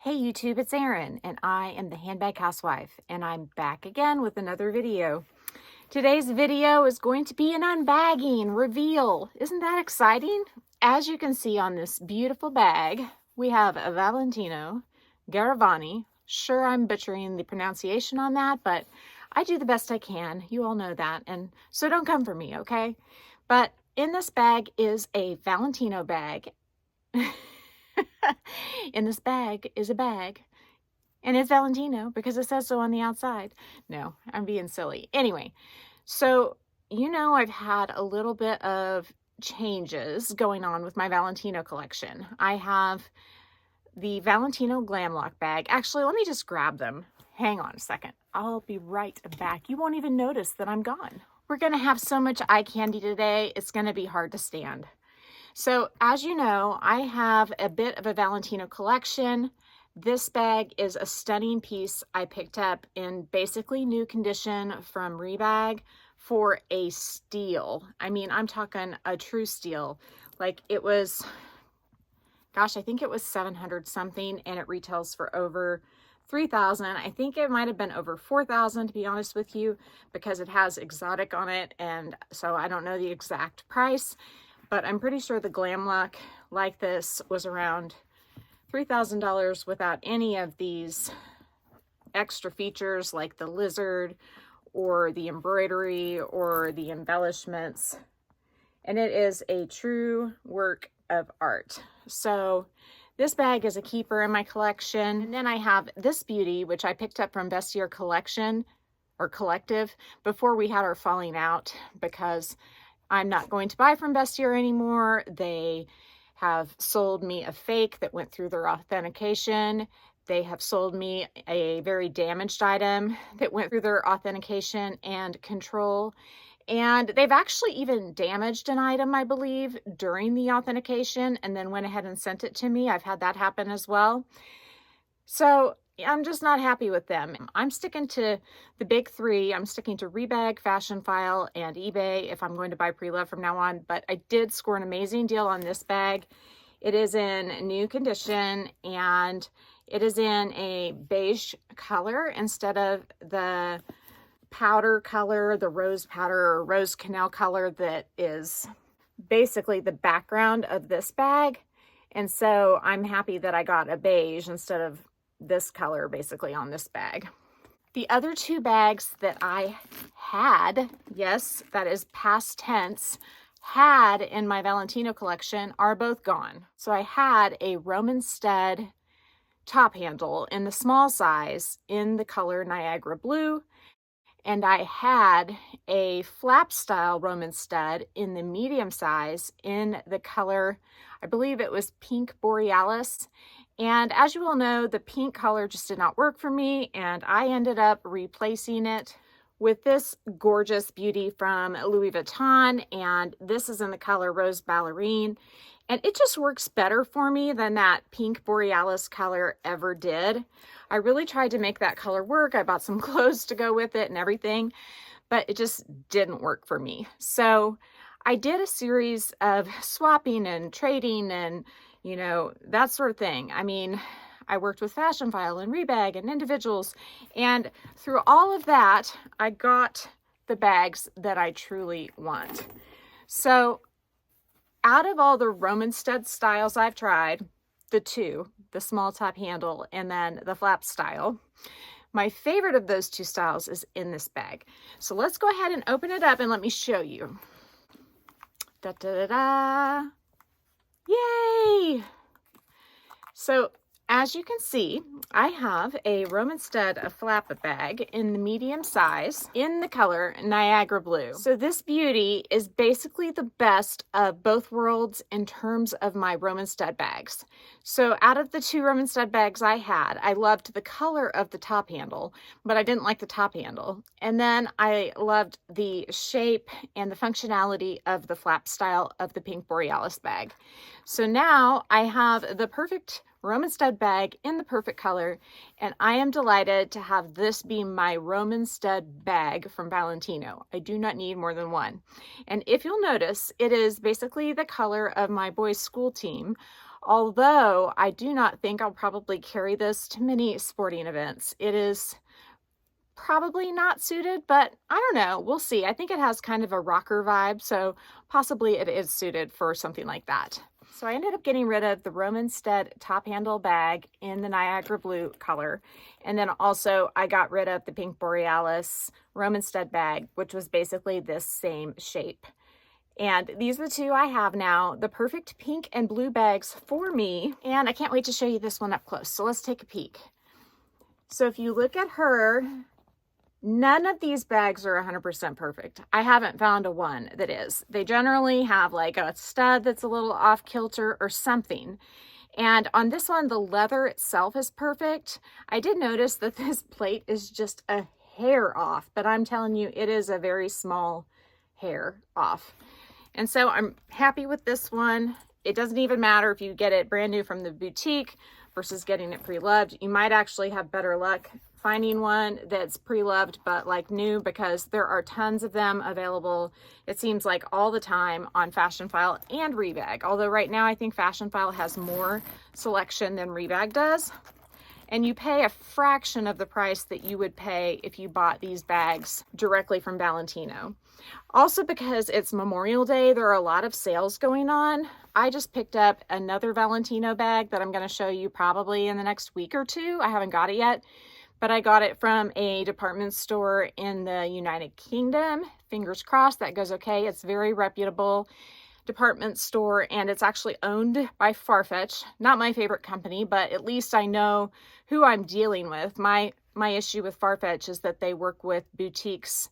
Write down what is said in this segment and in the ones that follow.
Hey YouTube, it's Erin, and I am the Handbag Housewife, and I'm back again with another video. Today's video is going to be an unbagging reveal. Isn't that exciting? As you can see on this beautiful bag, we have a Valentino Garavani. Sure, I'm butchering the pronunciation on that, but I do the best I can. You all know that, and so don't come for me, okay? But in this bag is a Valentino bag. In this bag is a bag, and it's Valentino because it says so on the outside. No, I'm being silly. Anyway, so you know I've had a little bit of changes going on with my Valentino collection. I have the Valentino Glamlock bag. Actually, let me just grab them. Hang on a second. I'll be right back. You won't even notice that I'm gone. We're going to have so much eye candy today, it's going to be hard to stand. So as you know, I have a bit of a Valentino collection. This bag is a stunning piece I picked up in basically new condition from Rebag for a steal. I mean, I'm talking a true steal. Like it was, gosh, I think it was 700 something and it retails for over 3,000. I think it might have been over 4,000 to be honest with you, because it has exotic on it. And so I don't know the exact price. But I'm pretty sure the Glamlock like this was around $3,000 without any of these extra features like the lizard or the embroidery or the embellishments. And it is a true work of art. So this bag is a keeper in my collection. And then I have this beauty, which I picked up from Vestiaire collection or collective before we had our falling out, because I'm not going to buy from Vestiaire anymore. They have sold me a fake that went through their authentication. They have sold me a very damaged item that went through their authentication and control. And they've actually even damaged an item, I believe, during the authentication and then went ahead and sent it to me. I've had that happen as well. So I'm just not happy with them. I'm sticking to the big three. I'm sticking to Rebag, Fashionphile, and eBay if I'm going to buy pre-love from now on. But I did score an amazing deal on this bag. It is in new condition and it is in a beige color instead of the powder color, the rose powder or rose canal color that is basically the background of this bag. And so I'm happy that I got a beige instead of this color basically on this bag. The other two bags that I had, yes, that is past tense, had in my Valentino collection are both gone. So I had a Roman stud top handle in the small size in the color Niagara blue, and I had a flap style Roman stud in the medium size in the color, I believe it was Pink Borealis. And as you all know, the pink color just did not work for me, and I ended up replacing it with this gorgeous beauty from Louis Vuitton, and this is in the color Rose Ballerine. And it just works better for me than that Pink Borealis color ever did. I really tried to make that color work. I bought some clothes to go with it and everything, but it just didn't work for me. So I did a series of swapping and trading and, you know, that sort of thing. I mean, I worked with Fashionphile and Rebag and individuals, and through all of that, I got the bags that I truly want. So out of all the Roman stud styles I've tried, the two, the small top handle and then the flap style, my favorite of those two styles is in this bag. So let's go ahead and open it up and let me show you. Da da da da. Yay! So as you can see, I have a Roman stud, a flap bag in the medium size in the color Niagara blue. So this beauty is basically the best of both worlds in terms of my Roman stud bags. So out of the two Roman stud bags I had, I loved the color of the top handle, but I didn't like the top handle. And then I loved the shape and the functionality of the flap style of the Pink Borealis bag. So now I have the perfect Roman stud bag in the perfect color, and I am delighted to have this be my Roman stud bag from Valentino. I do not need more than one. And if you'll notice, it is basically the color of my boys' school team Although I do not think I'll probably carry this to many sporting events. It is probably not suited, but I don't know. We'll see. I think it has kind of a rocker vibe, so possibly it is suited for something like that. So I ended up getting rid of the Rockstud top handle bag in the Niagara blue color. And then also I got rid of the Pink Borealis Rockstud bag, which was basically this same shape. And these are the two I have now, the perfect pink and blue bags for me. And I can't wait to show you this one up close. So let's take a peek. So if you look at her, none of these bags are 100% perfect. I haven't found a one that is. They generally have like a stud that's a little off kilter or something. And on this one, the leather itself is perfect. I did notice that this plate is just a hair off, but I'm telling you, it is a very small hair off. And so I'm happy with this one. It doesn't even matter if you get it brand new from the boutique versus getting it pre-loved. You might actually have better luck finding one that's pre-loved but like new, because there are tons of them available, it seems like all the time, on Fashionphile and Rebag. Although right now I think Fashionphile has more selection than Rebag does. And you pay a fraction of the price that you would pay if you bought these bags directly from Valentino. Also, because it's Memorial Day, there are a lot of sales going on. I just picked up another Valentino bag that I'm going to show you probably in the next week or two. I haven't got it yet, but I got it from a department store in the United Kingdom. Fingers crossed that goes okay. It's very reputable department store, and it's actually owned by Farfetch. Not my favorite company, but at least I know who I'm dealing with. My issue with Farfetch is that they work with boutiques,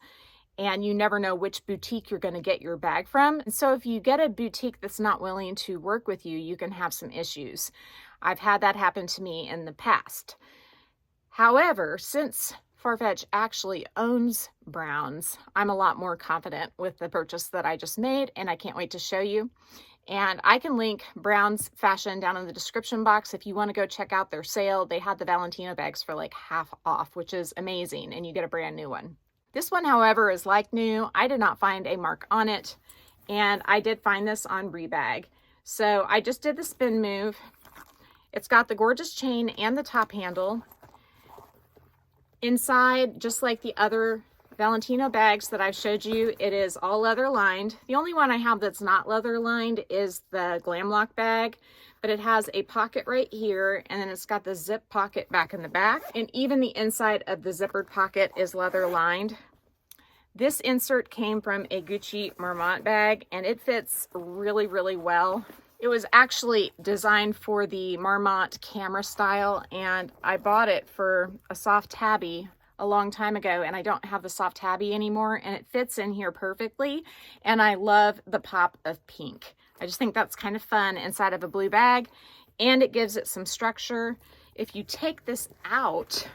and you never know which boutique you're going to get your bag from. And so if you get a boutique that's not willing to work with you, you can have some issues. I've had that happen to me in the past. However, since Farfetch actually owns Browns, I'm a lot more confident with the purchase that I just made, and I can't wait to show you. And I can link Browns Fashion down in the description box if you want to go check out their sale. They had the Valentino bags for like half off, which is amazing, and you get a brand new one. This one, however, is like new. I did not find a mark on it, and I did find this on Rebag. So I just did the spin move. It's got the gorgeous chain and the top handle. Inside, just like the other Valentino bags that I've showed you, it is all leather lined. The only one I have that's not leather lined is the Glamlock bag, but it has a pocket right here, and then it's got the zip pocket back in the back, and even the inside of the zippered pocket is leather lined. This insert came from a Gucci Marmont bag, and it fits really, really well. It was actually designed for the Marmont camera style, and I bought it for a soft tabby a long time ago, and I don't have the soft tabby anymore, and it fits in here perfectly, and I love the pop of pink. I just think that's kind of fun inside of a blue bag, and it gives it some structure. If you take this out,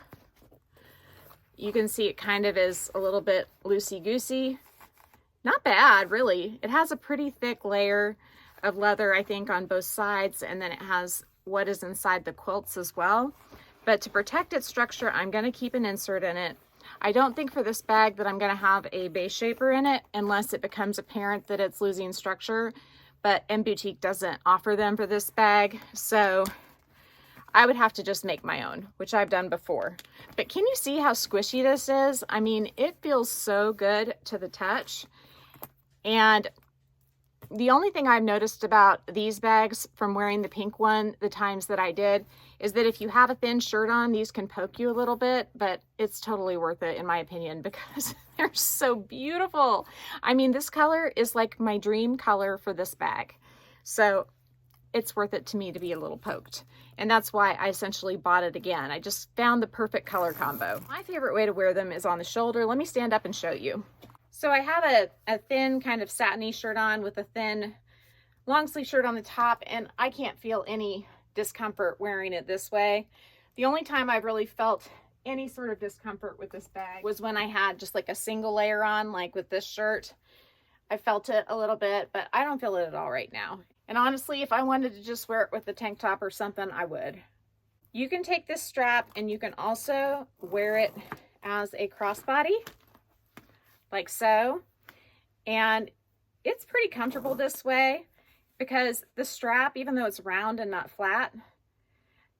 you can see it kind of is a little bit loosey-goosey. Not bad, really. It has a pretty thick layer of leather, I think, on both sides, and then it has what is inside the quilts as well. But to protect its structure, I'm going to keep an insert in it. I don't think for this bag that I'm going to have a base shaper in it unless it becomes apparent that it's losing structure, but M Boutique doesn't offer them for this bag, so I would have to just make my own, which I've done before. But can you see how squishy this is? I mean, it feels so good to the touch. And the only thing I've noticed about these bags from wearing the pink one the times that I did is that if you have a thin shirt on, these can poke you a little bit, but it's totally worth it in my opinion because they're so beautiful. I mean, this color is like my dream color for this bag. So it's worth it to me to be a little poked. And that's why I essentially bought it again. I just found the perfect color combo. My favorite way to wear them is on the shoulder. Let me stand up and show you. So I have a thin kind of satiny shirt on with a thin long sleeve shirt on the top, and I can't feel any discomfort wearing it this way. The only time I've really felt any sort of discomfort with this bag was when I had just like a single layer on, like with this shirt. I felt it a little bit, but I don't feel it at all right now. And honestly, if I wanted to just wear it with a tank top or something, I would. You can take this strap and you can also wear it as a crossbody, like so. And it's pretty comfortable this way. because the strap, even though it's round and not flat,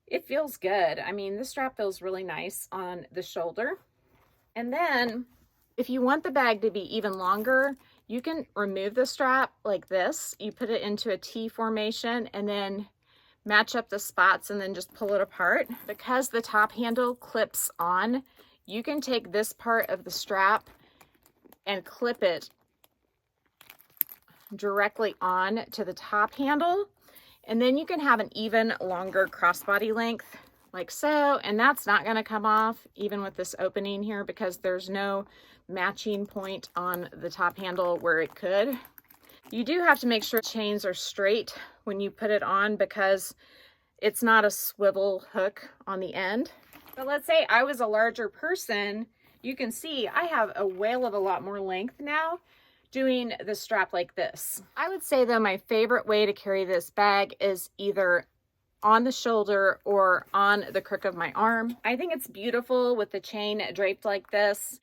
it feels good. I mean, the strap feels really nice on the shoulder. And then if you want the bag to be even longer, you can remove the strap like this. You put it into a T formation and then match up the spots and then just pull it apart. Because the top handle clips on, you can take this part of the strap and clip it directly on to the top handle. And then you can have an even longer crossbody length like so, and that's not going to come off even with this opening here because there's no matching point on the top handle where it could. You do have to make sure chains are straight when you put it on because it's not a swivel hook on the end. But let's say I was a larger person, you can see I have a whale of a lot more length now doing the strap like this. I would say though my favorite way to carry this bag is either on the shoulder or on the crook of my arm. I think it's beautiful with the chain draped like this.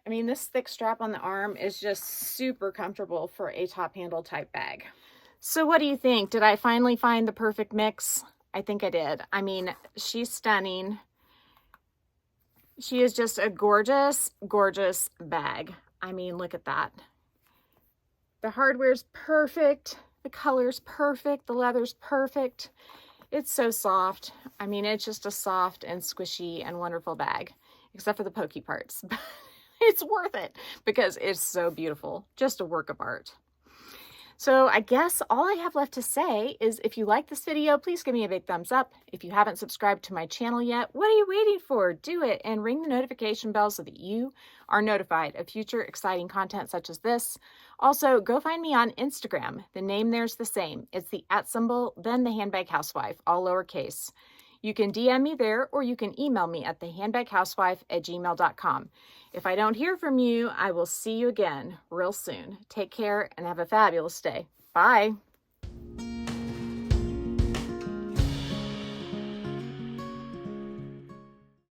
I mean, this thick strap on the arm is just super comfortable for a top handle type bag. So what do you think? Did I finally find the perfect mix? I think I did. I mean, she's stunning. She is just a gorgeous, gorgeous bag. I mean, look at that. The hardware's perfect. The color's perfect. The leather's perfect. It's so soft. I mean, it's just a soft and squishy and wonderful bag, except for the pokey parts. It's worth it because it's so beautiful. Just a work of art. So I guess all I have left to say is if you like this video, please give me a big thumbs up. If you haven't subscribed to my channel yet, what are you waiting for? Do it and ring the notification bell so that you are notified of future exciting content such as this. Also, go find me on Instagram. The name there's the same. It's the @, then the Handbag Housewife, all lowercase. You can DM me there or you can email me at thehandbaghousewife@gmail.com. If I don't hear from you, I will see you again real soon. Take care and have a fabulous day. Bye.